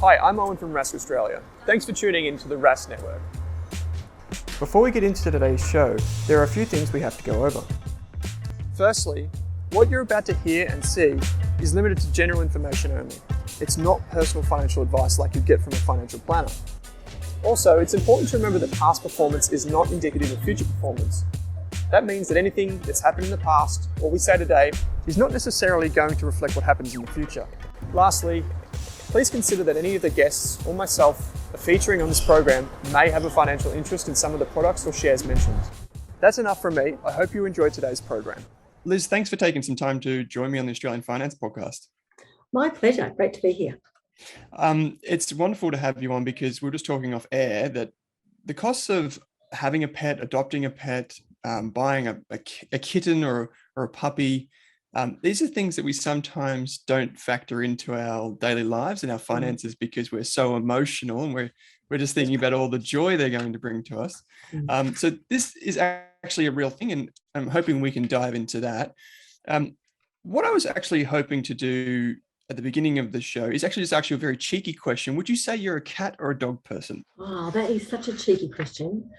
Hi, I'm Owen from Rask Australia. Thanks for tuning in to the Rask Network. Before we get into today's show, there are a few things we have to go over. Firstly, what you're about to hear and see is limited to general information only. It's not personal financial advice like you'd get from a financial planner. Also, it's important to remember that past performance is not indicative of future performance. That means that anything that's happened in the past, or we say today, is not necessarily going to reflect what happens in the future. Lastly, please consider that any of the guests or myself are featuring on this program may have a financial interest in some of the products or shares mentioned. That's enough from me. I hope you enjoyed today's program. Liz, thanks for taking some time to join me on the Australian Finance Podcast. My pleasure. Great to be here. It's wonderful to have you on because we were just talking off air that the costs of having a pet, adopting a pet, buying a kitten or a puppy, these are things that we sometimes don't factor into our daily lives and our finances because we're so emotional and we're just thinking about all the joy they're going to bring to us. So this is actually a real thing, and I'm hoping we can dive into that. What I was actually hoping to do at the beginning of the show is actually just ask you a very cheeky question. Would you say you're a cat or a dog person? Oh, that is such a cheeky question.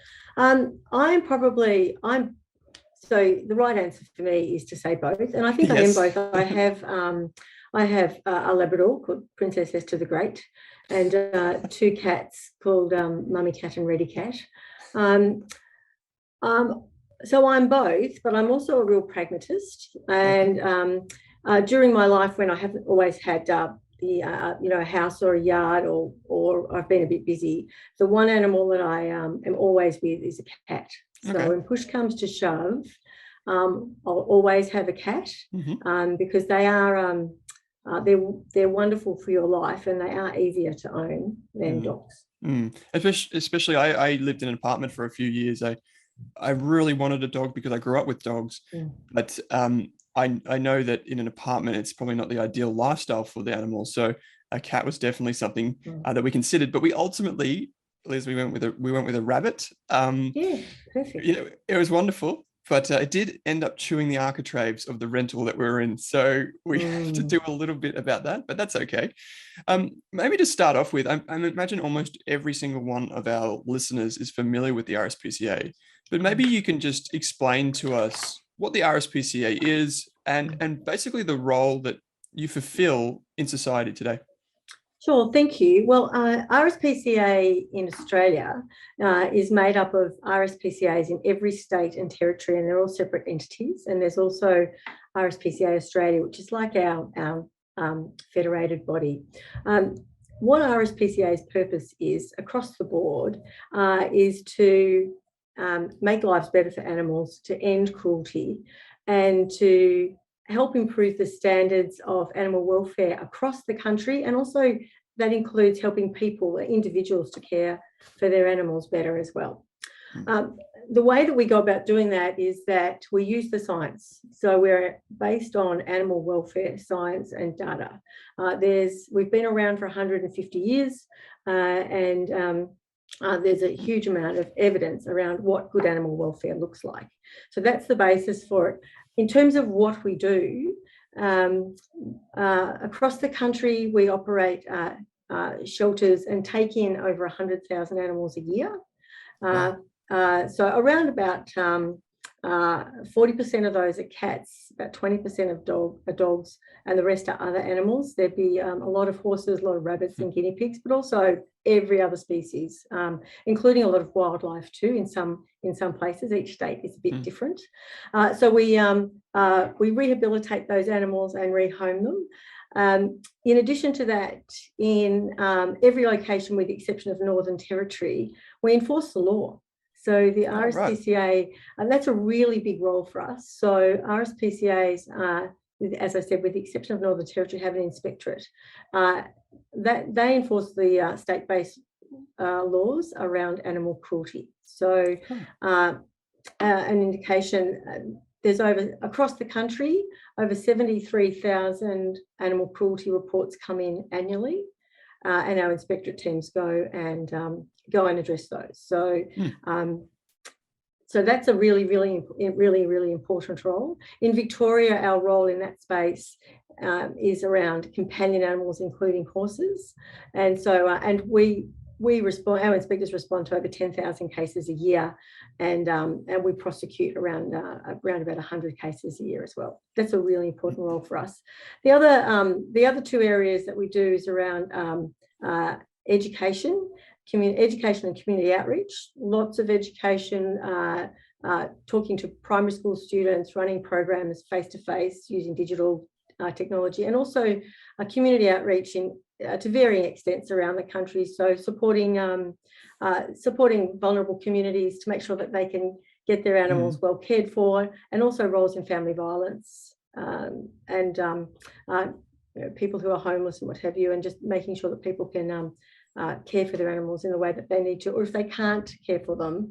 So the right answer for me is to say both, and I think yes. I am both. I have a Labrador called Princess Esther the Great, and two cats called Mummy Cat and Reddy Cat. So I'm both, but I'm also a real pragmatist. And during my life, when I haven't always had a house or a yard, or I've been a bit busy, the one animal that I am always with is a cat. So when push comes to shove, I'll always have a cat because they are they're wonderful for your life, and they are easier to own than dogs. Especially, I lived in an apartment for a few years. I really wanted a dog because I grew up with dogs, but I know that in an apartment it's probably not the ideal lifestyle for the animals. So a cat was definitely something that we considered, but we ultimately, Liz, we went with a rabbit. Yeah, perfect. It was wonderful, but it did end up chewing the architraves of the rental that we were in. So we have to do a little bit about that, but that's okay. Maybe to start off with, I imagine almost every single one of our listeners is familiar with the RSPCA, but maybe you can just explain to us what the RSPCA is and basically the role that you fulfill in society today. Sure, thank you. Well, RSPCA in Australia is made up of RSPCAs in every state and territory, and they're all separate entities. And there's also RSPCA Australia, which is like our federated body. What RSPCA's purpose is across the board is to make lives better for animals, to end cruelty, and to help improve the standards of animal welfare across the country. And also that includes helping people, individuals, to care for their animals better as well. The way that we go about doing that is that we use the science. So we're based on animal welfare science and data. We've been around for 150 years and there's a huge amount of evidence around what good animal welfare looks like. So that's the basis for it. In terms of what we do, across the country, we operate shelters and take in over 100,000 animals a year. So around about 40% of those are cats, about 20% are dogs, and the rest are other animals. There'd be a lot of horses, a lot of rabbits and guinea pigs, but also every other species, including a lot of wildlife too. In some places, each state is a bit different. So we rehabilitate those animals and rehome them. In addition to that, in every location, with the exception of Northern Territory, we enforce the law. So the RSPCA, that's a really big role for us. So RSPCAs, as I said, with the exception of Northern Territory, have an inspectorate. That they enforce the state-based laws around animal cruelty. So an indication, there's across the country, over 73,000 animal cruelty reports come in annually. And our inspectorate teams go and address those. So So that's a really, really important role. In Victoria, our role in that space is around companion animals, including horses. And so, we respond, our inspectors respond to over 10,000 cases a year, and we prosecute around about 100 cases a year as well. That's a really important role for us. The other two areas that we do is around education and community outreach. Lots of education, talking to primary school students, running programs face-to-face using digital technology, and also community outreach to varying extents around the country. So supporting vulnerable communities to make sure that they can get their animals well cared for, and also roles in family violence and people who are homeless and what have you, and just making sure that people can care for their animals in the way that they need to, or if they can't care for them,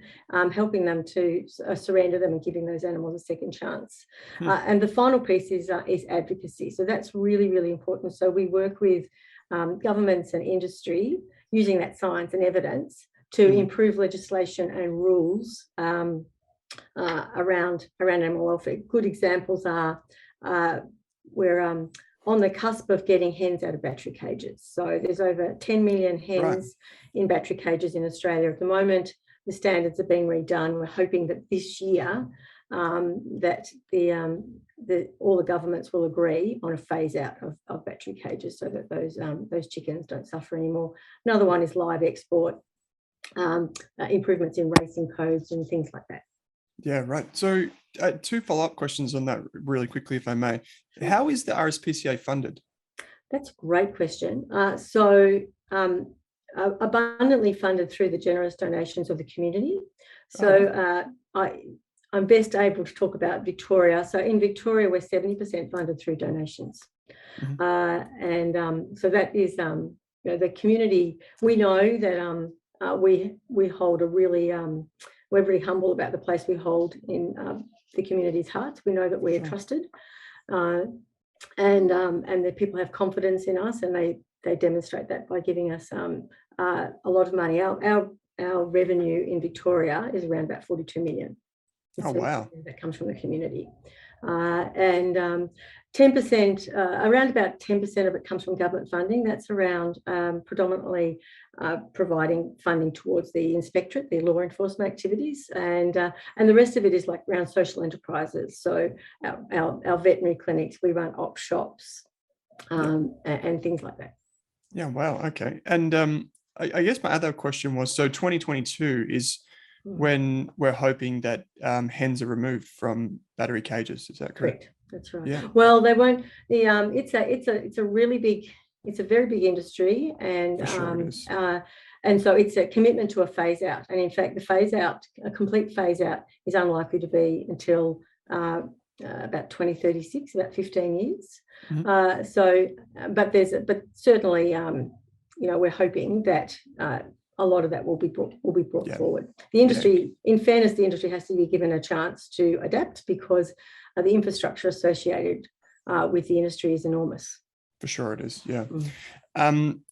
helping them to surrender them and giving those animals a second chance. And the final piece is advocacy. So that's really, really important. So we work with governments and industry using that science and evidence to improve legislation and rules around animal welfare. Good examples are we're on the cusp of getting hens out of battery cages. So there's over 10 million hens in battery cages in Australia at the moment. The standards are being redone. We're hoping that this year that all the governments will agree on a phase out of battery cages so that those chickens don't suffer anymore. Another one is live export, improvements in racing codes and things like that. Yeah, right. So two follow-up questions on that really quickly, if I may. How is the RSPCA funded? That's a great question. Abundantly funded through the generous donations of the community. So I'm best able to talk about Victoria. So in Victoria, we're 70% funded through donations. So that is the community. We know that we hold a really we're very humble about the place we hold in the community's hearts. We know that we are trusted, and that people have confidence in us, and they demonstrate that by giving us a lot of money. Our revenue in Victoria is around about 42 million. Oh, wow. That comes from the community. And 10%, around about 10% of it comes from government funding. That's around predominantly providing funding towards the inspectorate, the law enforcement activities, and the rest of it is like around social enterprises. So our veterinary clinics, we run op shops and things like that. Yeah, wow, okay. And I guess my other question was, so 2022 is when we're hoping that hens are removed from battery cages. Is that correct? That's right. Yeah. Well, they won't. It's a really big. It's a very big industry, and For sure it is. And so it's a commitment to a phase out. And in fact, a complete phase out, is unlikely to be until about 2036, about 15 years. But certainly, we're hoping that a lot of that will be brought forward. The industry, in fairness, the industry has to be given a chance to adapt, because the infrastructure associated with the industry is enormous. For sure it is, yeah.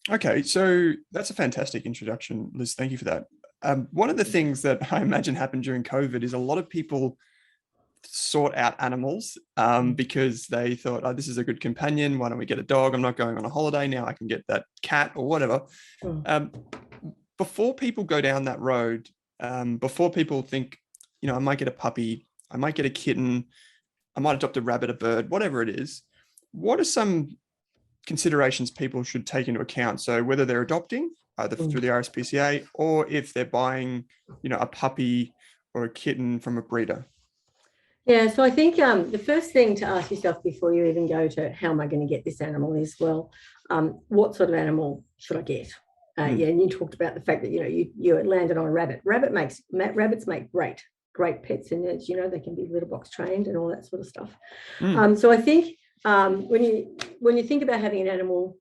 Okay, so that's a fantastic introduction, Liz. Thank you for that. One of the things that I imagine happened during COVID is a lot of people sought out animals because they thought, oh, this is a good companion. Why don't we get a dog? I'm not going on a holiday now. I can get that cat or whatever. Before people go down that road, before people think, I might get a puppy, I might get a kitten, I might adopt a rabbit, a bird, whatever it is, what are some considerations people should take into account? So whether they're adopting either through the RSPCA, or if they're buying, a puppy or a kitten from a breeder. Yeah, so I think the first thing to ask yourself before you even go to how am I going to get this animal is, well, what sort of animal should I get? And you talked about the fact that you landed on a rabbit. Rabbits make great pets, and as you know, they can be litter box trained and all that sort of stuff. So I think when you think about having an animal,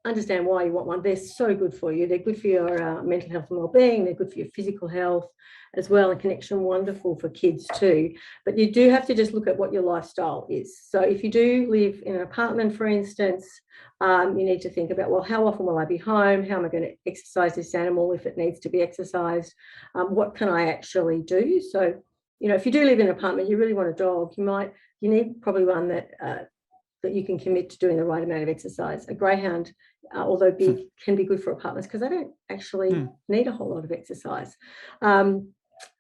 understand why you want one. They're so good for you. They're good for your mental health and well-being. They're good for your physical health as well, and connection, wonderful for kids too. But you do have to just look at what your lifestyle is. So if you do live in an apartment, for instance, you need to think about, well, how often will I be home? How am I going to exercise this animal if it needs to be exercised? What can I actually do? So, if you do live in an apartment, you really want a dog, you need probably one that you can commit to doing the right amount of exercise. A greyhound, although big, can be good for apartments because they don't actually need a whole lot of exercise.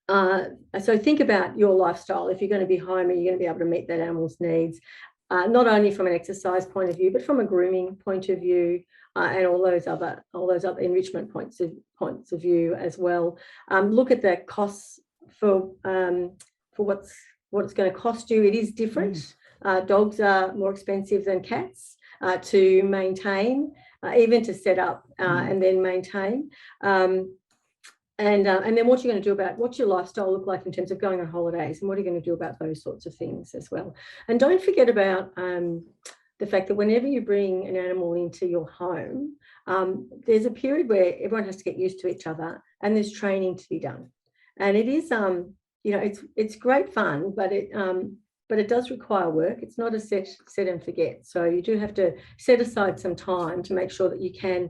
So think about your lifestyle. If you're going to be home and you're going to be able to meet that animal's needs, not only from an exercise point of view, but from a grooming point of view, and all those other enrichment points of view as well. Look at the costs for what it's going to cost you. It is different. Dogs are more expensive than cats to maintain, even to set up and then maintain. And then what you're going to do about, what's your lifestyle look like in terms of going on holidays, and what are you going to do about those sorts of things as well. And don't forget about the fact that whenever you bring an animal into your home, there's a period where everyone has to get used to each other, and there's training to be done. And it is, it's great fun, but it does require work. It's not a set and forget. So you do have to set aside some time to make sure that you can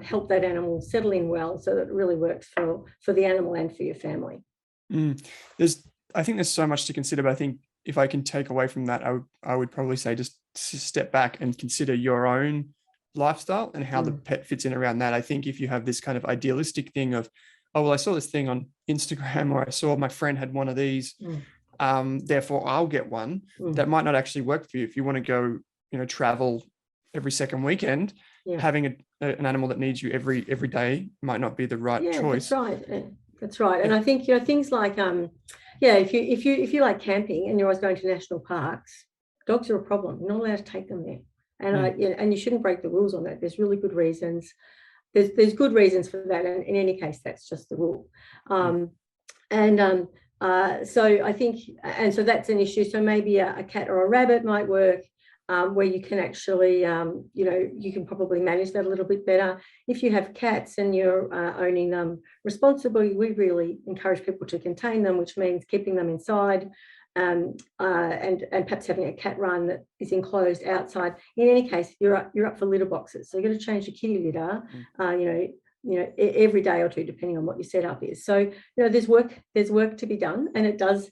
help that animal settle in well, so that it really works for the animal and for your family. I think there's so much to consider, but I think if I can take away from that, I would probably say just step back and consider your own lifestyle and how the pet fits in around that. I think if you have this kind of idealistic thing of, oh, well, I saw this thing on Instagram, or I saw my friend had one of these, therefore I'll get one, that might not actually work for you. If you want to go, travel every second weekend, having an animal that needs you every day might not be the right choice. That's right. And I think things like if you like camping and you're always going to national parks, dogs are a problem. You're not allowed to take them there, and you shouldn't break the rules on that. There's really good reasons. There's good reasons for that, and in any case, that's just the rule. So I think, and so that's an issue. So maybe a cat or a rabbit might work. Where you can actually, you can probably manage that a little bit better. If you have cats and you're owning them responsibly, we really encourage people to contain them, which means keeping them inside, and perhaps having a cat run that is enclosed outside. In any case, you're up for litter boxes, so you're going to change the kitty litter, every day or two, depending on what your setup is. So there's work to be done, and it does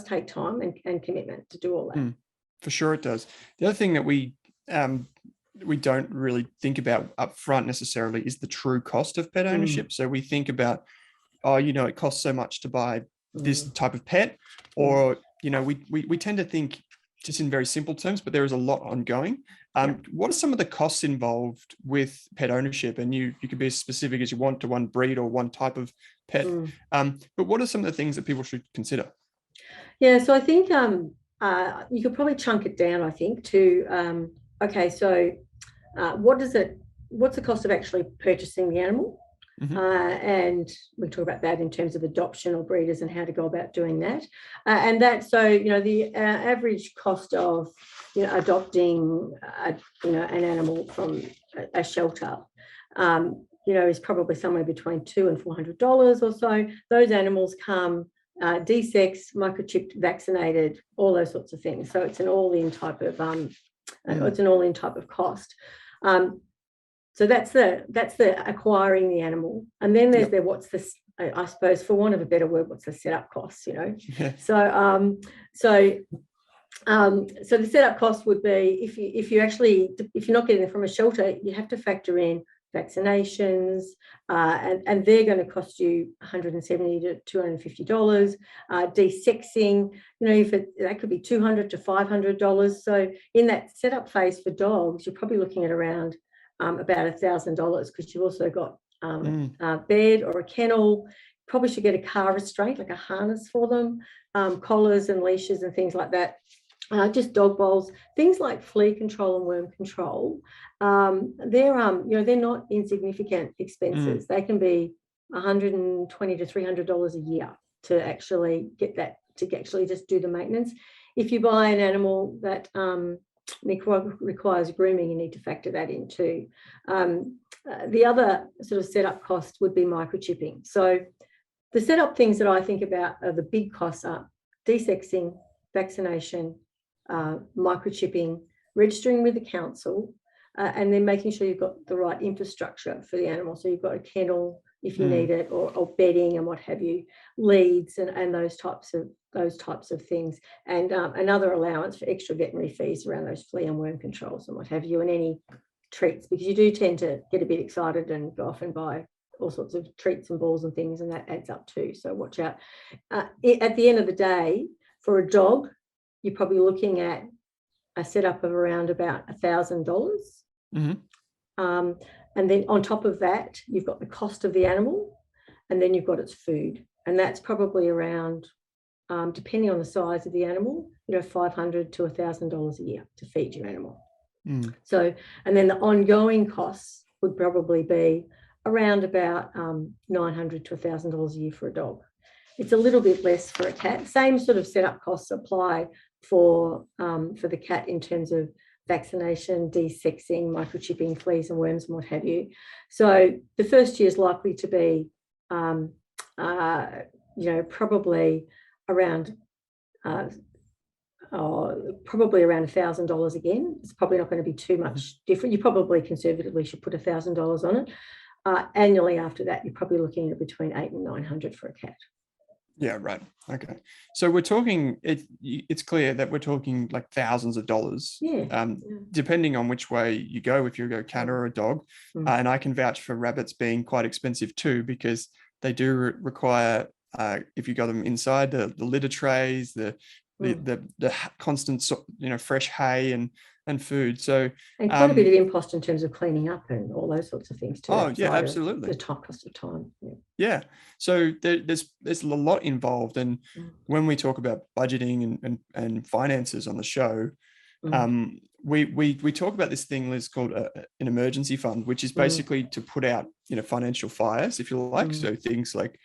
take time and commitment to do all that. For sure it does. The other thing that we don't really think about up front necessarily is the true cost of pet ownership. So we think about, it costs so much to buy this type of pet, or, we tend to think just in very simple terms, but there is a lot ongoing. What are some of the costs involved with pet ownership? And you can be as specific as you want to one breed or one type of pet. But what are some of the things that people should consider? Yeah, so I think you could probably chunk it down, I think, to, what's the cost of actually purchasing the animal? And we talk about that in terms of adoption or breeders and how to go about doing that. And that, so, the average cost of, adopting, an animal from a shelter, is probably somewhere between $200 and $400 or so. Those animals come desexed, microchipped, vaccinated, all those sorts of things. So it's an all-in type of cost. So that's the acquiring the animal, and then there's what's the, I suppose, for want of a better word, what's the setup costs? So the setup cost would be, if you're not getting them from a shelter, you have to factor in vaccinations, and they're going to cost you $170 to $250. Desexing, that could be $200 to $500. So in that setup phase for dogs, you're probably looking at around about $1,000, because you've also got a bed or a kennel. Probably should get a car restraint, like a harness for them, collars and leashes and things like that. Just dog bowls, things like flea control and worm control. They're not insignificant expenses. They can be $120 to $300 a year to actually get that, to actually just do the maintenance. If you buy an animal that requires grooming, you need to factor that in too. The other sort of setup cost would be microchipping. So the setup things that I think about are the big costs are desexing, vaccination, microchipping, registering with the council, and then making sure you've got the right infrastructure for the animal. So you've got a kennel if you need it, or bedding and what have you, leads and those types of things, and another allowance for extra veterinary fees around those flea and worm controls and what have you, and any treats, because you do tend to get a bit excited and go off and buy all sorts of treats and balls and things, and that adds up too. So watch out. At the end of the day, for a dog, you're probably looking at a setup of around about $1,000. And then on top of that, you've got the cost of the animal, and then you've got its food. And that's probably around, depending on the size of the animal, $500 to $1,000 a year to feed your animal. So, and then the ongoing costs would probably be around about $900 to $1,000 a year for a dog. It's a little bit less for a cat. Same sort of setup costs apply for the cat in terms of vaccination, desexing, microchipping, fleas and worms and what have you. So the first year is likely to be, probably around $1,000 again. It's probably not going to be too much different. You probably conservatively should put $1,000 on it. Annually after that, you're probably looking at between $800 and $900 for a cat. Yeah, right. Okay. So we're talking, it's clear that we're talking like thousands of dollars, depending on which way you go, if you go cat or a dog. And I can vouch for rabbits being quite expensive too, because they do require, if you got them inside, the litter trays, the constant, fresh hay and food. So and quite a bit of impost in terms of cleaning up and all those sorts of things too. Oh yeah, absolutely. The top cost of time. Yeah. So there's a lot involved, and when we talk about budgeting and finances on the show, we talk about this thing, Liz, called an emergency fund, which is basically to put out financial fires, if you like. So things like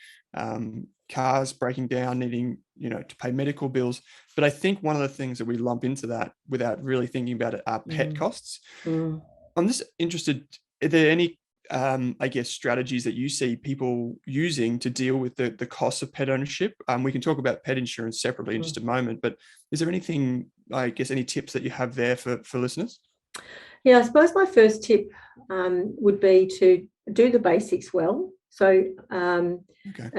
cars breaking down, needing to pay medical bills. But I think one of the things that we lump into that without really thinking about it are pet costs. I'm just interested, are there any strategies that you see people using to deal with the costs of pet ownership? We can talk about pet insurance separately in just a moment, but is there anything, any tips that you have there for listeners? Yeah, I suppose my first tip would be to do the basics well. So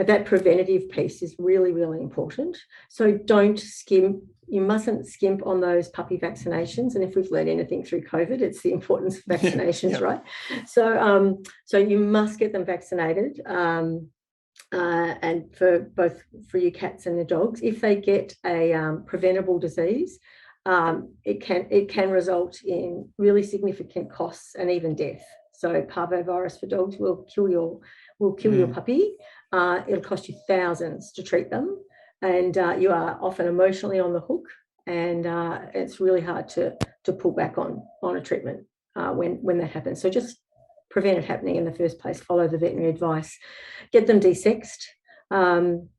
that preventative piece is really, really important. So don't skimp. You mustn't skimp on those puppy vaccinations. And if we've learned anything through COVID, it's the importance of vaccinations, right? So you must get them vaccinated, and for your cats and the dogs. If they get a preventable disease, it can result in really significant costs and even death. So parvovirus for dogs will kill your puppy. It'll cost you thousands to treat them, and you are often emotionally on the hook, and it's really hard to pull back on a treatment when that happens. So just prevent it happening in the first place. Follow the veterinary advice. Get them desexed, and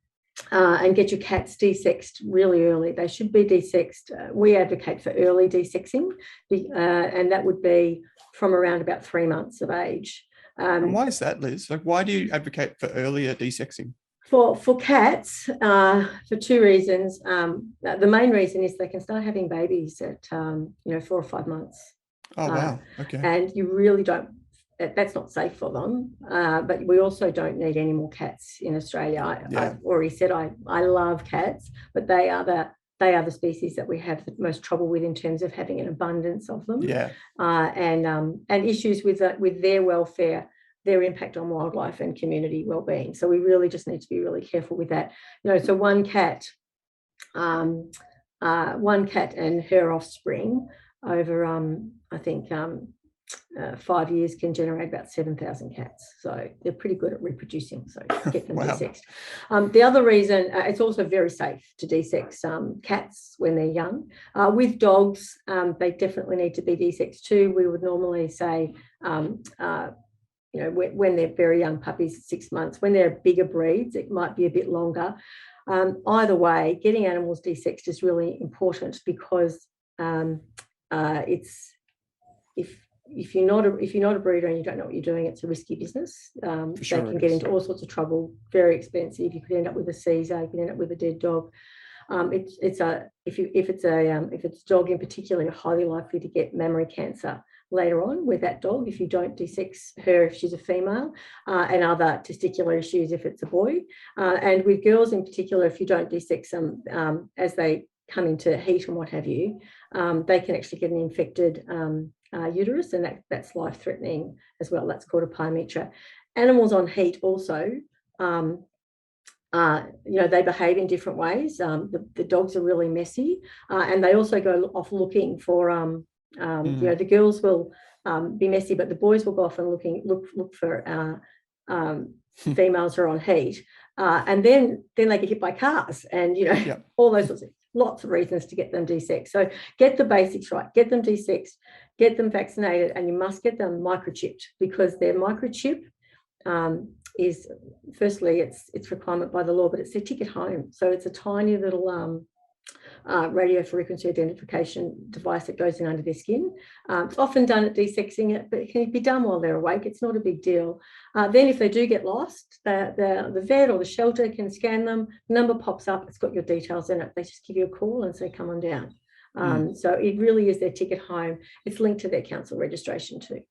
get your cats desexed really early. They should be desexed. We advocate for early desexing, and that would be from around about 3 months of age. And why is that, Liz? Like, why do you advocate for earlier desexing? For cats, for two reasons. The main reason is they can start having babies at 4 or 5 months. Oh wow! Okay. And you really don't. That's not safe for them. But we also don't need any more cats in Australia. I've already said I love cats, but they are the species that we have the most trouble with in terms of having an abundance of them. Yeah. And issues with their welfare, their impact on wildlife and community well-being. So we really just need to be really careful with that. So one cat and her offspring over I think 5 years can generate about 7,000 cats. So they're pretty good at reproducing. So get them desexed. The other reason, it's also very safe to desex cats when they're young. With dogs, they definitely need to be desexed too. We would normally say, when they're very young puppies, 6 months. When they're bigger breeds, it might be a bit longer. Either way, getting animals desexed is really important because it's if you're not a breeder and you don't know what you're doing, it's a risky business. They can get into all sorts of trouble, very expensive. You could end up with a seizure, you could end up with a dead dog. If it's a dog in particular, you're highly likely to get mammary cancer later on with that dog if you don't de-sex her if she's a female, and other testicular issues if it's a boy. And with girls in particular, if you don't de-sex them as they come into heat and what have you, they can actually get an infected uterus, and that's life-threatening as well. That's called a pyometra. Animals on heat also, they behave in different ways. The dogs are really messy, and they also go off looking for, the girls will be messy, but the boys will go off and look for females who are on heat, and then they get hit by cars, and all those sorts of lots of reasons to get them de-sexed. So get the basics right, get them de-sexed, get them vaccinated, and you must get them microchipped, because their microchip is, firstly, it's requirement by the law, but it's their ticket home. So it's a tiny little radio frequency identification device that goes in under their skin. It's often done at de-sexing it, but it can be done while they're awake. It's not a big deal. Then if they do get lost, the vet or the shelter can scan them. Number pops up, it's got your details in it. They just give you a call and say, come on down. So it really is their ticket home. It's linked to their council registration too.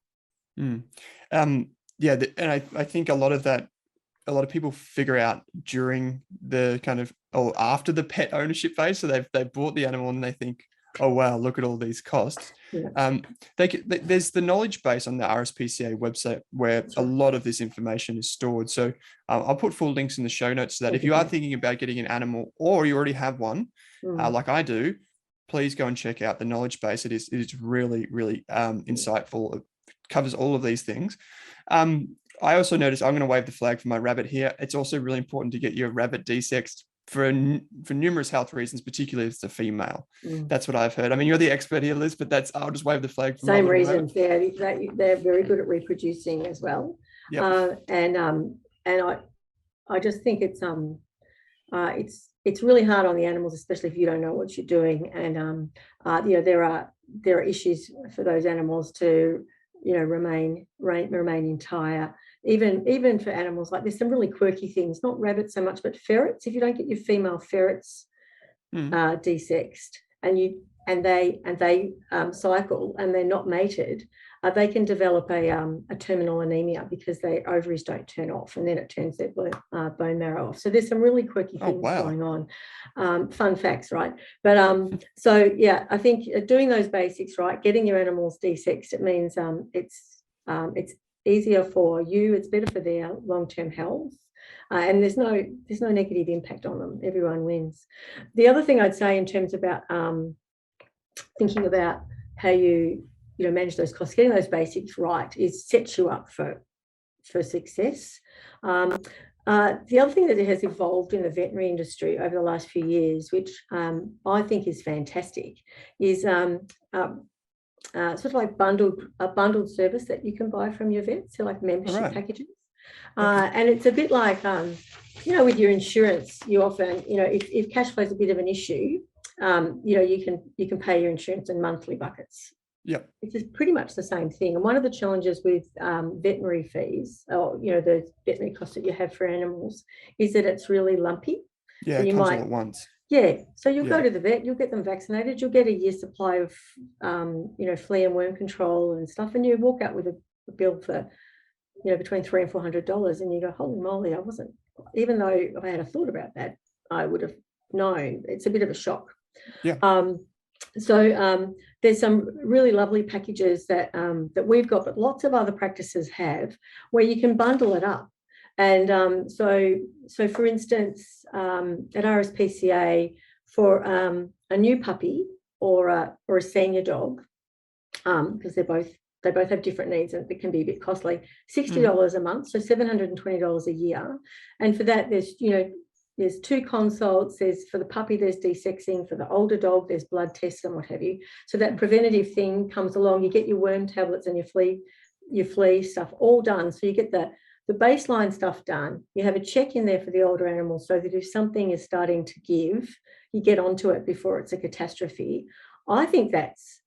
Yeah, and I think a lot of people figure out during the after the pet ownership phase. So they've bought the animal and they think, oh wow, look at all these costs. Yeah. There's the knowledge base on the RSPCA website where a lot of this information is stored. So I'll put full links in the show notes so that if you are thinking about getting an animal or you already have one, like I do, please go and check out the knowledge base. It is really, really insightful. It covers all of these things. I also noticed, I'm going to wave the flag for my rabbit here. It's also really important to get your rabbit de-sexed for numerous health reasons, particularly if it's a female. That's what I've heard. I mean, you're the expert here, Liz, but I'll just wave the flag for same reasons. They're very good at reproducing as well. Yep. And I just think it's really hard on the animals, especially if you don't know what you're doing. And there are issues for those animals to remain entire. Even for animals, like there's some really quirky things, not rabbits so much, but ferrets. If you don't get your female ferrets de-sexed and they cycle and they're not mated, they can develop a terminal anemia because their ovaries don't turn off, and then it turns their bone marrow off. So there's some really quirky things going on. Fun facts, right? But so yeah, I think doing those basics right, getting your animals de-sexed, it means it's easier for you, it's better for their long-term health, and there's no negative impact on them. Everyone wins. The other thing I'd say in terms about thinking about how you manage those costs, getting those basics right is sets you up for success. The other thing that has evolved in the veterinary industry over the last few years, which I think is fantastic, is sort of like a bundled service that you can buy from your vet, so like membership packages. And it's a bit like with your insurance, you often if cash flow is a bit of an issue, you can pay your insurance in monthly buckets. Yep. It's pretty much the same thing. And one of the challenges with veterinary fees, or the veterinary costs that you have for animals, is that it's really lumpy. Yeah, so it comes all at once. Yeah, so you'll go to the vet, you'll get them vaccinated, you'll get a year's supply of flea and worm control and stuff, and you walk out with a bill for between $300 and $400, and you go, holy moly, I wasn't, even though if I had a thought about that, I would have known. It's a bit of a shock. Yeah. So there's some really lovely packages that we've got, but lots of other practices have, where you can bundle it up. And so for instance, at RSPCA, for a new puppy or a senior dog, because they both have different needs and it can be a bit costly, $60 a month, so $720 a year. And for that, there's 2 consults. For the puppy, there's de-sexing. For the older dog, there's blood tests and what have you. So that preventative thing comes along. You get your worm tablets and your flea stuff all done. So you get the baseline stuff done. You have a check in there for the older animals, so that if something is starting to give, you get onto it before it's a catastrophe. I think that's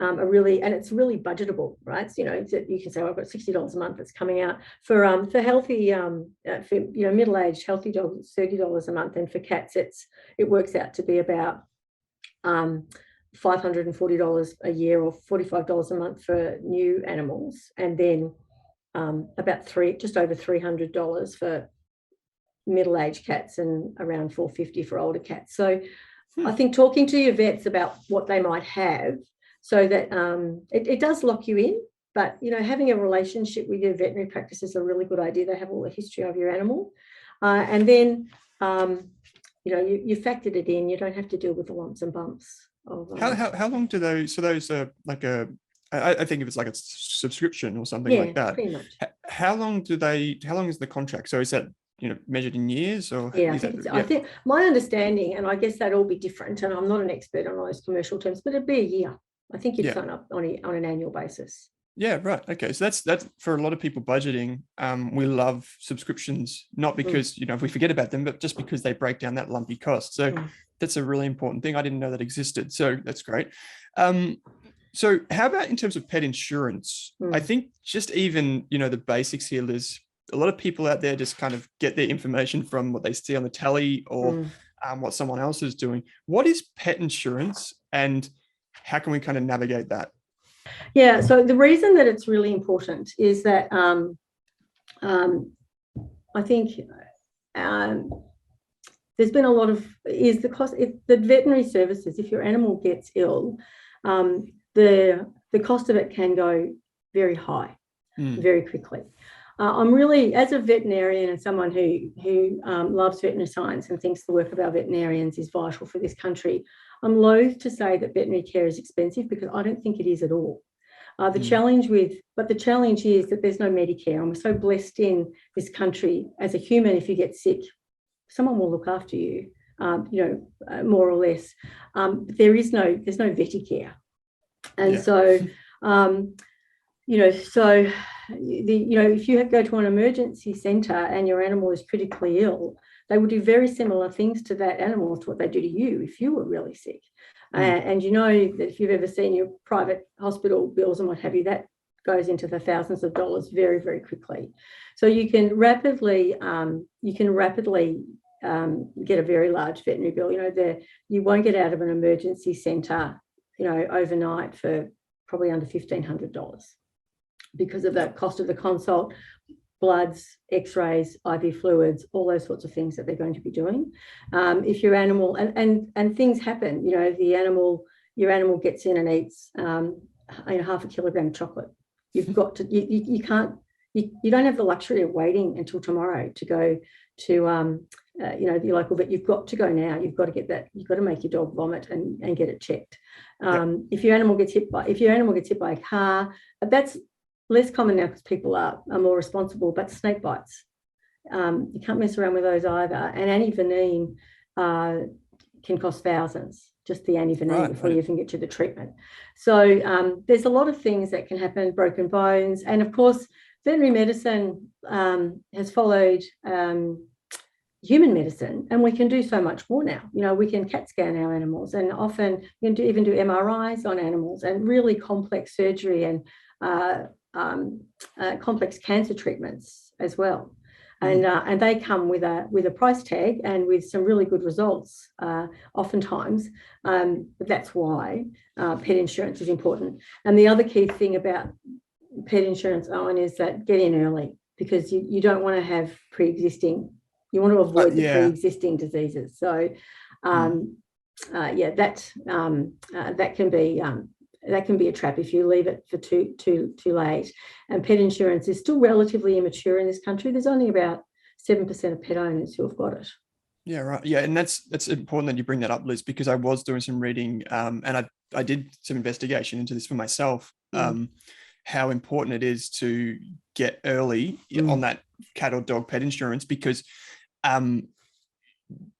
and it's really budgetable, right? So, you can say, well, I've got $60 a month that's coming out for healthy, for middle-aged healthy dogs, $30 a month, and for cats, it works out to be about $540 a year or $45 a month for new animals, and then about just over $300 for middle-aged cats and around $450 for older cats. So I think talking to your vets about what they might have, so that it does lock you in, but having a relationship with your veterinary practice is a really good idea. They have all the history of your animal, and then you factored it in. You don't have to deal with the lumps and bumps. How long do those? So those are like I think if it's like a subscription or something like that. Pretty much. How long is the contract? So is that measured in years, or I think my understanding, and I guess that'd all be different, and I'm not an expert on all those commercial terms, but it'd be a year. I think you'd sign up on an annual basis. Yeah, right. Okay, so that's for a lot of people budgeting. We love subscriptions, not because if we forget about them, but just because they break down that lumpy cost. So that's a really important thing. I didn't know that existed, so that's great. So how about in terms of pet insurance? I think just even the basics here, Liz. A lot of people out there just kind of get their information from what they see on the telly or what someone else is doing. What is pet insurance, and how can we kind of navigate that? Yeah, so the reason that it's really important is that I think there's been a lot of the cost. If the veterinary services, if your animal gets ill, the cost of it can go very high, very quickly. I'm really, as a veterinarian and someone who loves veterinary science and thinks the work of our veterinarians is vital for this country, I'm loath to say that veterinary care is expensive, because I don't think it is at all. The challenge is that there's no Medicare, and we're so blessed in this country as a human. If you get sick, someone will look after you, more or less. There's no Veticare, and so if you go to an emergency centre and your animal is critically ill, they will do very similar things to that animal to what they do to you if you were really sick. And that if you've ever seen your private hospital bills and what have you, that goes into the thousands of dollars very, very quickly. So you can rapidly get a very large veterinary bill. You won't get out of an emergency centre, overnight for probably under $1,500 because of the cost of the consult, bloods, x-rays, IV fluids, all those sorts of things that they're going to be doing. If your animal, and things happen, your animal gets in and eats half a kilogram of chocolate. You've got to, you don't have the luxury of waiting until tomorrow to go to your local vet. You've got to go now. You've got to get that. You've got to make your dog vomit and get it checked. If your animal gets hit by a car, that's less common now because people are more responsible. But snake bites, you can't mess around with those either. And antivenin can cost thousands. Just the antivenin before you even get to the treatment. So there's a lot of things that can happen. Broken bones, and of course, veterinary medicine has followed human medicine, and we can do so much more now. We can CAT scan our animals, and often you can even do MRIs on animals, and really complex surgery and complex cancer treatments as well. And they come with a price tag and with some really good results, oftentimes. But that's why pet insurance is important. And the other key thing about pet insurance, Owen, is that get in early, because you don't want to have pre-existing. You want to avoid the pre-existing diseases. So, that can be a trap if you leave it for too late. And pet insurance is still relatively immature in this country. There's only about 7% of pet owners who have got it. Yeah, right. Yeah, and that's important that you bring that up, Liz, because I was doing some reading and I did some investigation into this for myself. How important it is to get early on that cat or dog pet insurance, because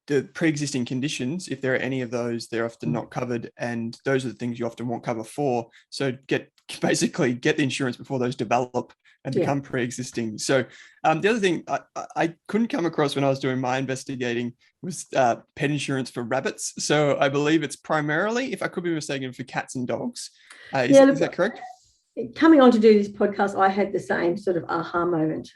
the pre-existing conditions, if there are any of those, they're often not covered, and those are the things you often want cover for. So get the insurance before those develop, and become pre-existing. So the other thing I couldn't come across when I was doing my investigating was pet insurance for rabbits. So I believe it's primarily, if I could be mistaken, for cats and dogs. Is that correct? Coming on to do this podcast, I had the same sort of aha moment.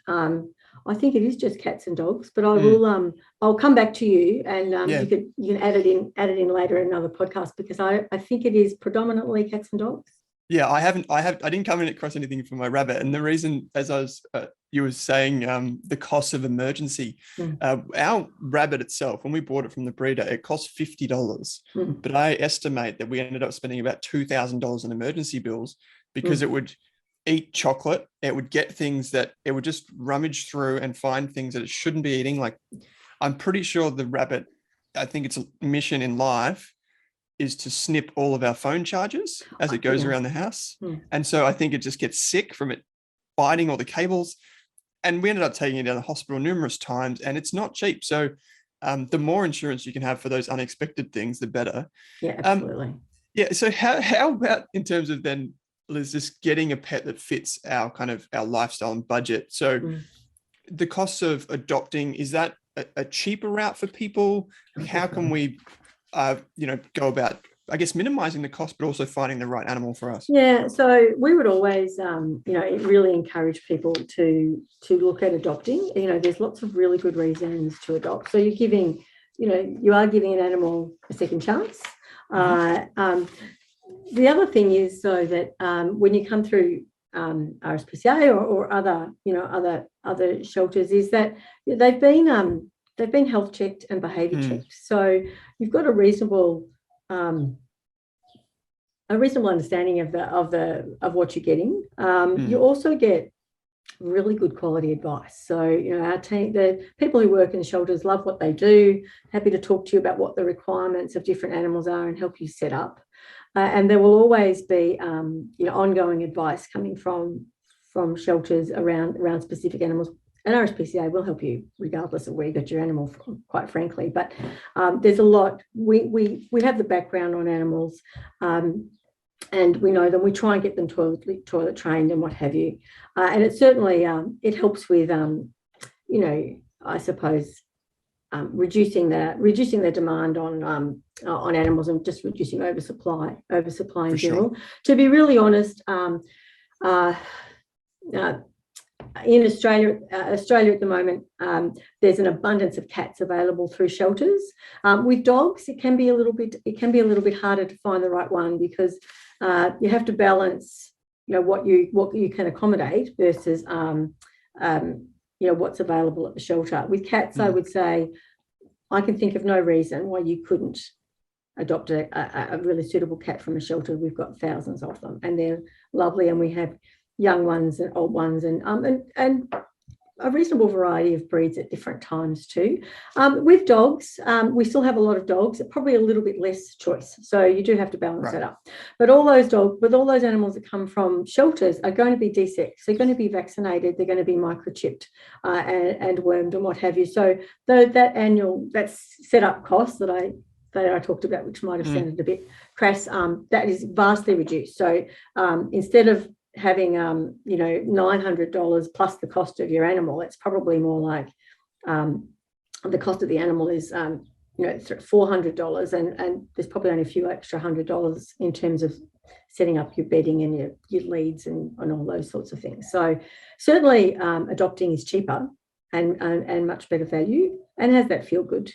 I think it is just cats and dogs, but I will. I'll come back to you, and you can add it in later in another podcast, because I think it is predominantly cats and dogs. Yeah, I didn't come across anything for my rabbit, and the reason, as I was you were saying, the cost of emergency. Our rabbit itself, when we bought it from the breeder, it cost $50, but I estimate that we ended up spending about $2,000 in emergency bills, because it would eat chocolate, it would get things that it would just rummage through and find things that it shouldn't be eating. Like, I'm pretty sure the rabbit, I think its mission in life is to snip all of our phone chargers as it goes around the house. And so I think it just gets sick from it biting all the cables. And we ended up taking it to the hospital numerous times, and it's not cheap. So the more insurance you can have for those unexpected things, the better. Yeah, absolutely. So how about in terms of then, Liz, just getting a pet that fits our lifestyle and budget? So the costs of adopting, is that a cheaper route for people? How can we go about, I guess, minimizing the cost, but also finding the right animal for us? Yeah, so we would always, really encourage people to look at adopting. There's lots of really good reasons to adopt. So you are giving an animal a second chance. The other thing is, so that when you come through RSPCA or other shelters, is that they've been health checked and behaviour checked. So you've got a reasonable understanding of what you're getting. You also get really good quality advice. So our team, the people who work in shelters, love what they do. Happy to talk to you about what the requirements of different animals are and help you set up. And there will always be ongoing advice coming from shelters around specific animals. And RSPCA will help you regardless of where you got your animal from, quite frankly. But there's a lot. We have the background on animals, and we know them. We try and get them toilet trained and what have you. And it certainly it helps with I suppose reducing the demand on animals, and just reducing oversupply in general. To be really honest, in Australia at the moment, there's an abundance of cats available through shelters. With dogs, it can be a little bit harder to find the right one, because you have to balance, what you can accommodate versus what's available at the shelter. With cats, I would say I can think of no reason why you couldn't adopt a really suitable cat from a shelter. We've got thousands of them, and they're lovely, and we have young ones and old ones, and a reasonable variety of breeds at different times too. With dogs, we still have a lot of dogs, probably a little bit less choice. So you do have to balance that up. But all those animals that come from shelters are going to be desexed. They're going to be vaccinated. They're going to be microchipped and wormed and what have you. So that setup cost that I talked about, which might have sounded a bit crass, that is vastly reduced. So instead of having $900 plus the cost of your animal, it's probably more like the cost of the animal is $400, and there's probably only a few extra $100 in terms of setting up your bedding and your leads and all those sorts of things. So certainly adopting is cheaper and much better value, and has that feel good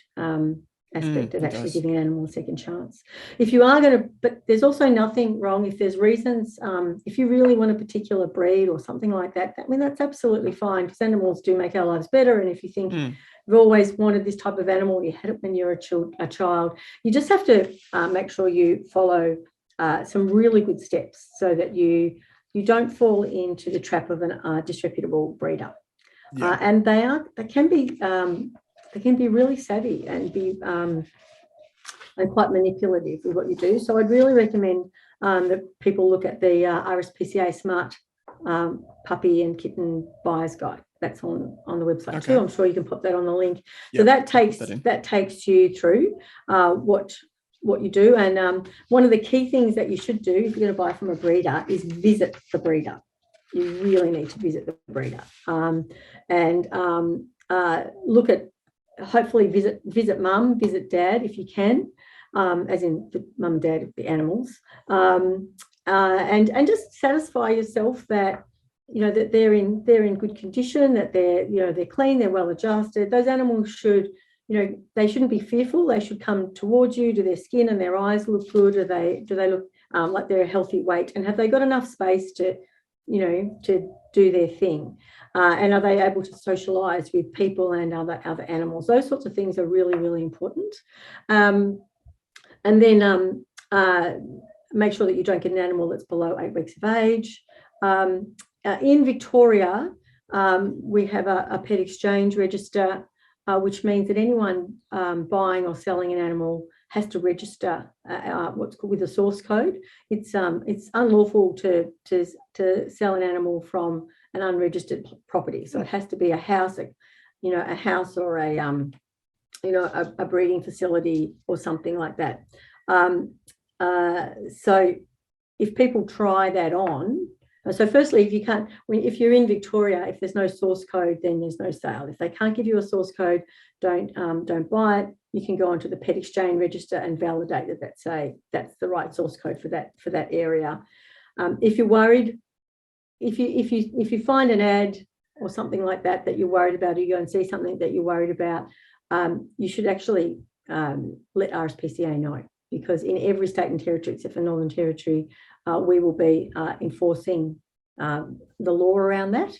aspect of actually giving an animal a second chance. If you are going to, but there's also nothing wrong if there's reasons, if you really want a particular breed or something like that, that's absolutely fine, because animals do make our lives better. And if you think you've always wanted this type of animal, you had it when you were a child, you just have to make sure you follow some really good steps so that you don't fall into the trap of a disreputable breeder. And they can be really savvy and be and quite manipulative with what you do. So I'd really recommend that people look at the RSPCA Smart Puppy and Kitten Buyer's Guide. That's on the website too. I'm sure you can pop that on the link. So that takes you through what you do. And one of the key things that you should do if you're going to buy from a breeder is visit the breeder. you really need to visit the breeder and look at, hopefully visit mum, visit dad if you can, as in the mum and dad of the animals, and just satisfy yourself that that they're in good condition, that they're clean, they're well adjusted. Those animals should, they shouldn't be fearful. They should come towards you. Do their skin and their eyes look good? Do they look like they're a healthy weight? And have they got enough space to do their thing? And are they able to socialise with people and other animals? Those sorts of things are really, really important. And then make sure that you don't get an animal that's below 8 weeks of age. In Victoria, we have a pet exchange register, which means that anyone buying or selling an animal has to register what's called with a source code. It's unlawful to sell an animal from an unregistered property, so it has to be a house, a house or a breeding facility or something like that. So if people try that on. So firstly, if you're in Victoria, if there's no source code, then there's no sale. If they can't give you a source code, don't buy it. You can go onto the pet exchange register and validate that that's the right source code for that area. If you're worried, if you find an ad or something like that you're worried about, or you go and see something that you're worried about, you should actually let RSPCA know, because in every state and territory except for Northern Territory, we will be enforcing the law around that,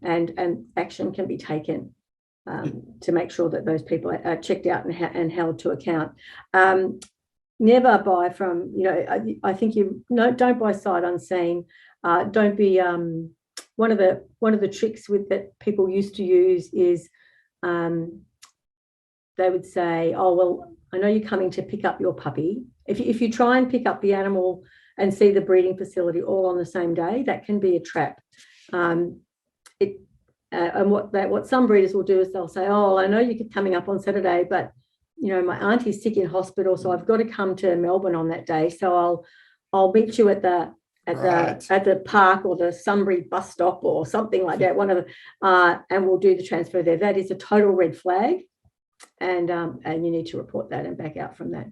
and action can be taken to make sure that those people are checked out and held to account. Never buy from, I think don't buy sight unseen. Don't be one of the tricks that people used to use is they would say, oh, well, I know you're coming to pick up your puppy. If you try and pick up the animal and see the breeding facility all on the same day, that can be a trap. And what some breeders will do is they'll say, oh, I know you're coming up on Saturday, but my auntie's sick in hospital, so I've got to come to Melbourne on that day. So I'll meet you at the park or the Sunbury bus stop or something like that. And we'll do the transfer there. That is a total red flag, and you need to report that and back out from that.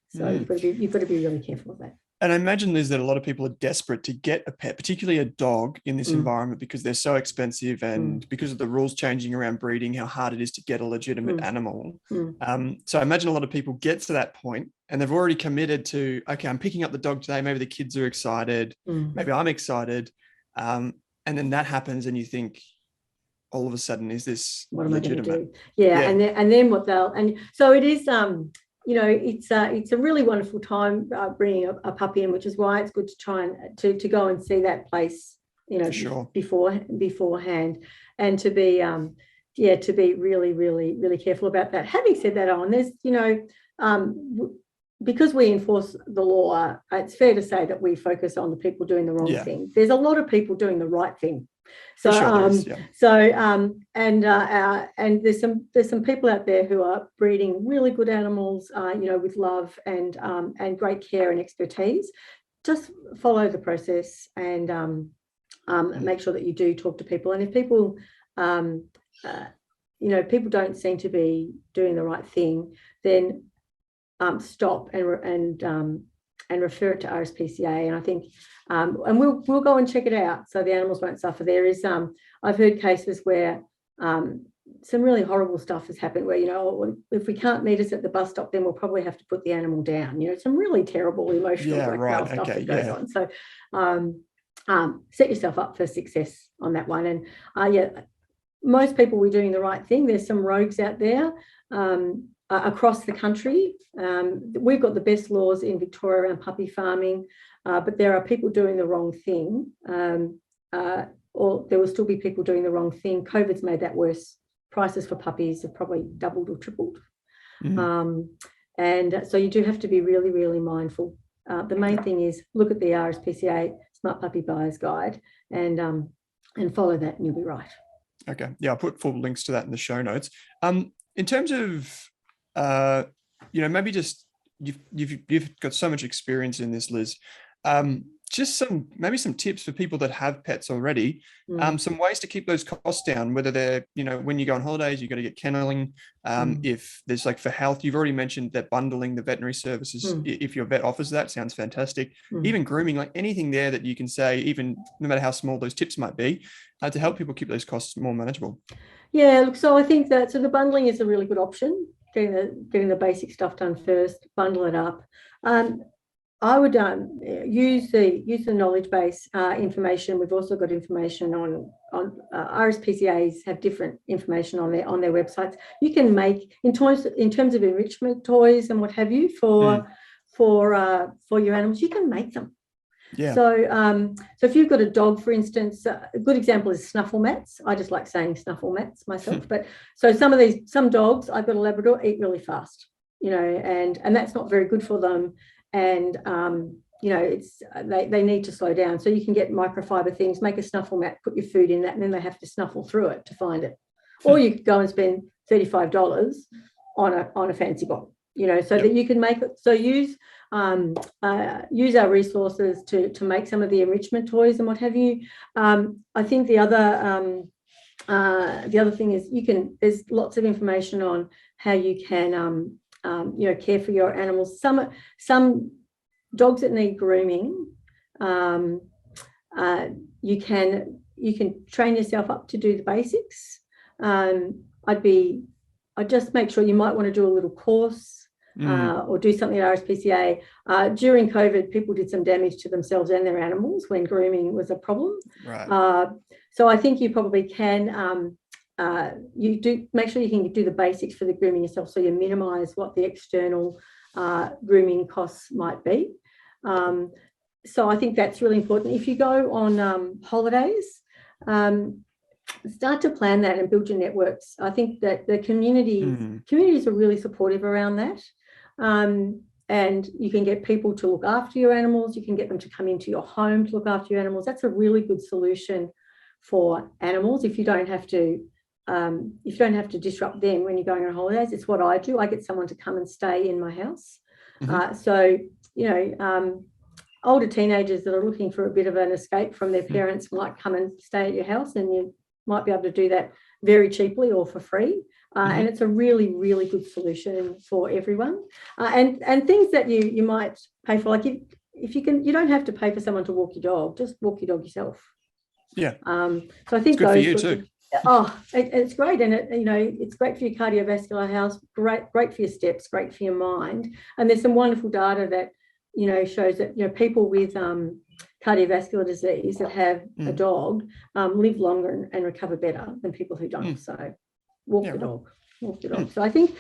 So you've got to be really careful of that. And I imagine, Liz, that a lot of people are desperate to get a pet, particularly a dog, in this environment, because they're so expensive, and because of the rules changing around breeding, how hard it is to get a legitimate animal. So I imagine a lot of people get to that point and they've already committed to, okay, I'm picking up the dog today. Maybe the kids are excited. Maybe I'm excited. And then that happens and you think, all of a sudden, is this what am legitimate? I going to do? Yeah. And then what so it is, it's a really wonderful time bringing a puppy in, which is why it's good to try and to go and see that place, Sure. beforehand, and to be really, really, really careful about that. Having said that, Owen, there's because we enforce the law, it's fair to say that we focus on the people doing the wrong thing. There's a lot of people doing the right thing. So, and there's some people out there who are breeding really good animals, with love and great care and expertise. Just follow the process and make sure that you do talk to people. And if people, people don't seem to be doing the right thing, then stop and refer it to RSPCA. And I think, and we'll go and check it out so the animals won't suffer. There is, I've heard cases where some really horrible stuff has happened where, if we can't meet us at the bus stop, then we'll probably have to put the animal down. Some really terrible emotional blackmail stuff that goes on. So set yourself up for success on that one. And most people were doing the right thing. There's some rogues out there across the country. We've got the best laws in Victoria around puppy farming, but there are people doing the wrong thing, or there will still be people doing the wrong thing. COVID's made that worse. Prices for puppies have probably doubled or tripled. And so you do have to be really, really mindful. The main thing is look at the RSPCA Smart Puppy Buyer's Guide and follow that and you'll be right. Okay. Yeah, I'll put full links to that in the show notes. In terms of maybe just you've got so much experience in this, Liz. just maybe some tips for people that have pets already, some ways to keep those costs down, whether they're, when you go on holidays, you've got to get kenneling. If there's like for health, you've already mentioned that bundling the veterinary services, if your vet offers that, sounds fantastic. Even grooming, like anything there that you can say, even no matter how small those tips might be, to help people keep those costs more manageable. Yeah, look, so I think that the bundling is a really good option. Getting the basic stuff done first, bundle it up. I would use the knowledge base information. We've also got information on RSPCAs have different information on their websites. You can make in terms of enrichment toys and what have you for your animals. You can make them. Yeah. So if you've got a dog, for instance, a good example is snuffle mats. I just like saying snuffle mats myself. But so some dogs, I've got a Labrador, eat really fast, and that's not very good for them. And they need to slow down. So you can get microfiber things, make a snuffle mat, put your food in that, and then they have to snuffle through it to find it. Or you could go and spend $35 on a fancy bottle, so that you can make it. So use our resources to make some of the enrichment toys and what have you. I think the other thing is there's lots of information on how you can care for your animals. Some dogs that need grooming, you can train yourself up to do the basics. I'd just make sure you might want to do a little course or do something at RSPCA. During COVID, people did some damage to themselves and their animals when grooming was a problem. Right. So I think you probably can. You do make sure you can do the basics for the grooming yourself, so you minimise what the external grooming costs might be. So I think that's really important. If you go on holidays, start to plan that and build your networks. I think that the communities are really supportive around that. And you can get people to look after your animals. You can get them to come into your home to look after your animals. That's a really good solution for animals if you don't have to disrupt them when you're going on holidays. It's what I do. I get someone to come and stay in my house. So older teenagers that are looking for a bit of an escape from their parents might come and stay at your house, and you might be able to do that very cheaply or for free. And it's a really, really good solution for everyone. And things that you might pay for, like if you can, you don't have to pay for someone to walk your dog. Just walk your dog yourself. Yeah. So I think it's good for you too. It's great, and it's great for your cardiovascular health. Great for your steps. Great for your mind. And there's some wonderful data that shows that people with cardiovascular disease that have a dog live longer and recover better than people who don't. So walk the dog. So I think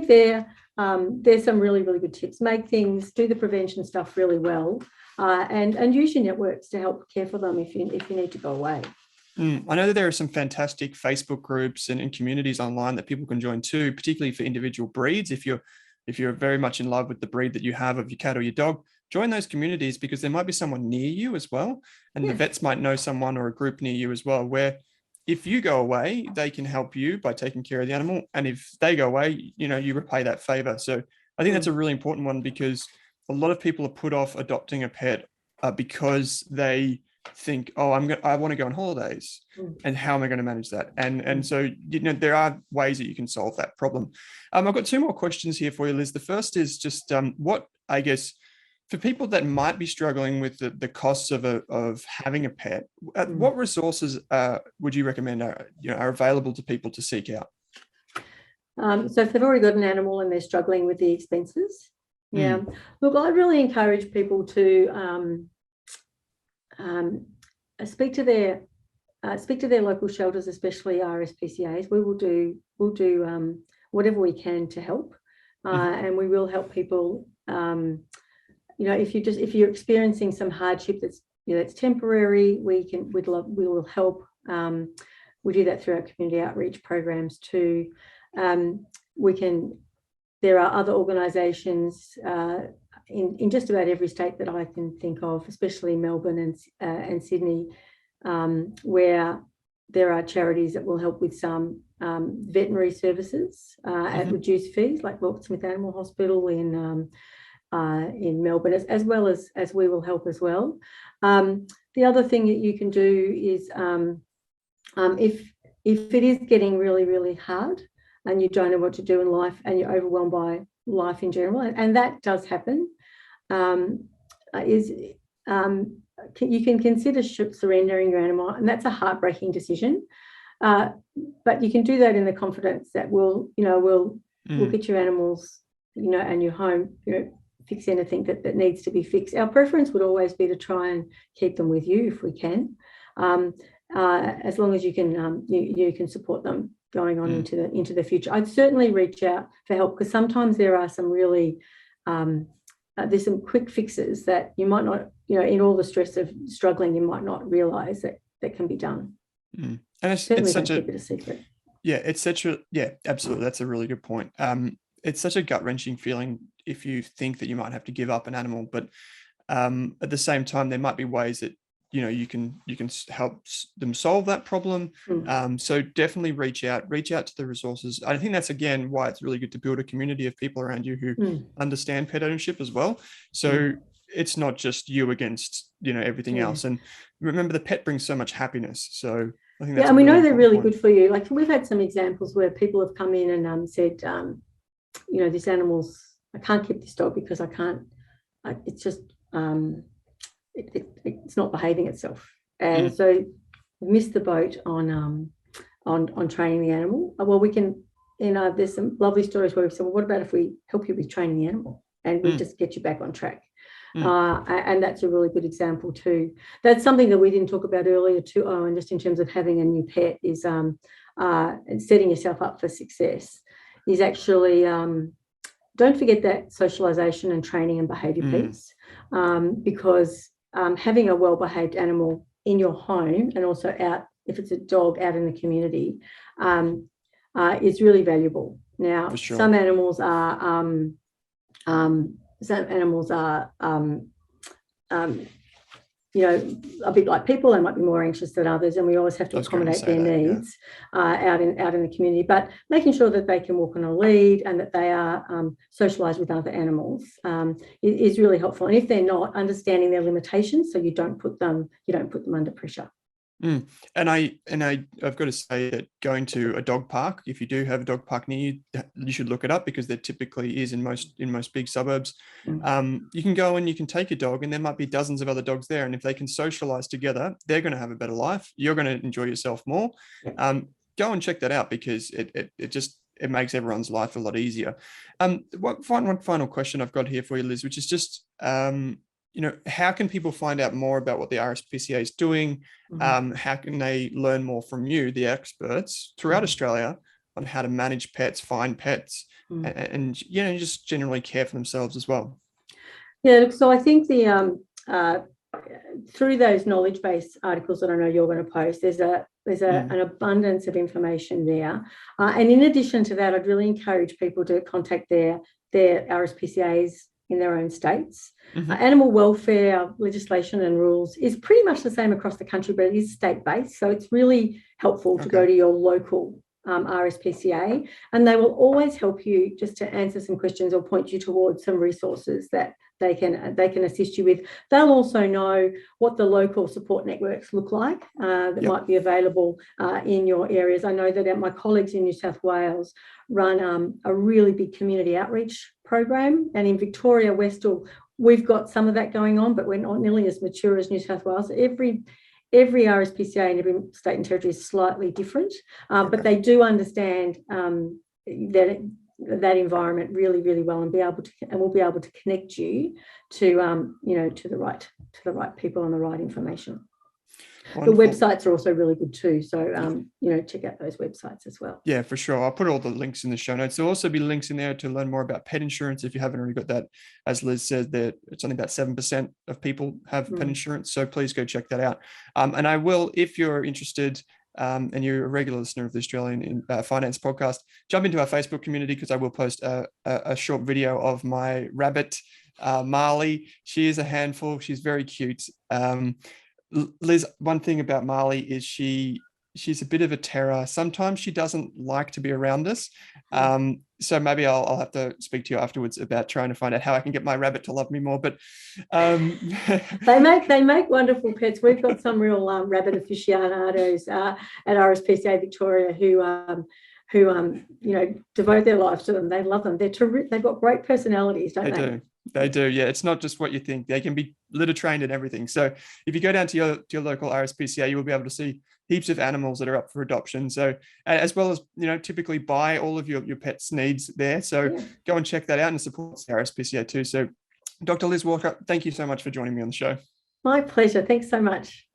there's some really, really good tips. Do the prevention stuff really well, and use your networks to help care for them if you need to go away. I know that there are some fantastic Facebook groups and communities online that people can join too, particularly for individual breeds. If you're very much in love with the breed that you have of your cat or your dog, join those communities, because there might be someone near you as well. And the vets might know someone or a group near you as well, where if you go away, they can help you by taking care of the animal. And if they go away, you repay that favor. So I think that's a really important one, because a lot of people are put off adopting a pet because they think, I want to go on holidays, and how am I going to manage that? And so there are ways that you can solve that problem. I've got two more questions here for you, Liz. The first is just what, I guess, for people that might be struggling with the costs of having a pet, what resources would you recommend are available to people to seek out? So if they've already got an animal and they're struggling with the expenses, look, I really encourage people to speak to their local shelters, especially RSPCAs. We'll do whatever we can to help, and we will help people. If you're experiencing some hardship that's temporary, we will help. We do that through our community outreach programs too. There are other organisations in just about every state that I can think of, especially Melbourne and Sydney, where there are charities that will help with some veterinary services at reduced fees, like Robert Smith Animal Hospital in in Melbourne, as well as we will help as well. The other thing that you can do is if it is getting really, really hard and you don't know what to do in life and you're overwhelmed by life in general, and that does happen, you can consider surrendering your animal, and that's a heartbreaking decision. But you can do that in the confidence that we'll get your animals, and your home, fix anything that needs to be fixed. Our preference would always be to try and keep them with you if we can, as long as you can support them going on into the future. I'd certainly reach out for help, because sometimes there are some really there's some quick fixes that you might not, in all the stress of struggling, you might not realise that can be done. And it's such keep it a secret. Yeah, absolutely. That's a really good point. It's such a gut-wrenching feeling if you think that you might have to give up an animal, but at the same time, there might be ways that you can help them solve that problem. So definitely reach out to the resources. I think that's again why it's really good to build a community of people around you who understand pet ownership as well. So it's not just you against everything else. And remember, the pet brings so much happiness. So I think that's and we know they're really point. good for you. Like, we've had some examples where people have come in and said, this animal's, I can't keep this dog because I can't. It's just it's not behaving itself, and so we missed the boat on training the animal. Well, we can. There's some lovely stories where we said, well, what about if we help you with training the animal and we just get you back on track? And that's a really good example too. That's something that we didn't talk about earlier too, and just in terms of having a new pet is setting yourself up for success is actually don't forget that socialization and training and behavior piece, because having a well-behaved animal in your home and also out, if it's a dog, out in the community, is really valuable. Now, sure. some animals are a bit like people. They might be more anxious than others, and we always have to accommodate their needs out in the community. But making sure that they can walk on a lead and that they are socialised with other animals is really helpful. And if they're not, understanding their limitations, so you don't put them under pressure. And I've got to say that going to a dog park, if you do have a dog park near you, you should look it up, because there typically is in most big suburbs. You can go and you can take a dog, and there might be dozens of other dogs there, and if they can socialize together, they're going to have a better life. You're going to enjoy yourself more. Go and check that out, because it makes everyone's life a lot easier. One final question I've got here for you, Liz, which is just how can people find out more about what the RSPCA is doing? How can they learn more from you, the experts throughout Australia, on how to manage pets, find pets, and just generally care for themselves as well? Yeah, so I think the through those knowledge-based articles that I know you're going to post, there's an abundance of information there. And in addition to that, I'd really encourage people to contact their RSPCAs in their own states. Animal welfare legislation and rules is pretty much the same across the country, but it is state-based. So it's really helpful to go to your local RSPCA, and they will always help you just to answer some questions or point you towards some resources that they can assist you with. They'll also know what the local support networks look like that might be available in your areas. I know that my colleagues in New South Wales run a really big community outreach program, and in Victoria, we've got some of that going on, but we're not nearly as mature as New South Wales. Every RSPCA in every state and territory is slightly different, but they do understand that environment really, really well, and will be able to connect you to the right people and the right information. Wonderful. The websites are also really good too, so check out those websites as well. Yeah, for sure. I'll put all the links in the show notes. There'll also be links in there to learn more about pet insurance if you haven't already got that. As Liz said, that it's only about 7% of people have pet insurance, so please go check that out. And I will, if you're interested, and you're a regular listener of the Australian Finance Podcast, jump into our Facebook community, because I will post a short video of my rabbit, Marley. She is a handful. She's very cute. Liz, one thing about Marley is she she's a bit of a terror. Sometimes she doesn't like to be around us. So maybe I'll have to speak to you afterwards about trying to find out how I can get my rabbit to love me more. But they make wonderful pets. We've got some real rabbit aficionados at RSPCA Victoria who devote their lives to them. They love them. They've got great personalities, don't they? They do. Yeah, it's not just what you think. They can be litter trained and everything. So if you go down to your local RSPCA, you will be able to see heaps of animals that are up for adoption. So as well as, typically buy all of your pet's needs there. So go and check that out, and it supports the RSPCA too. So Dr. Liz Walker, thank you so much for joining me on the show. My pleasure. Thanks so much.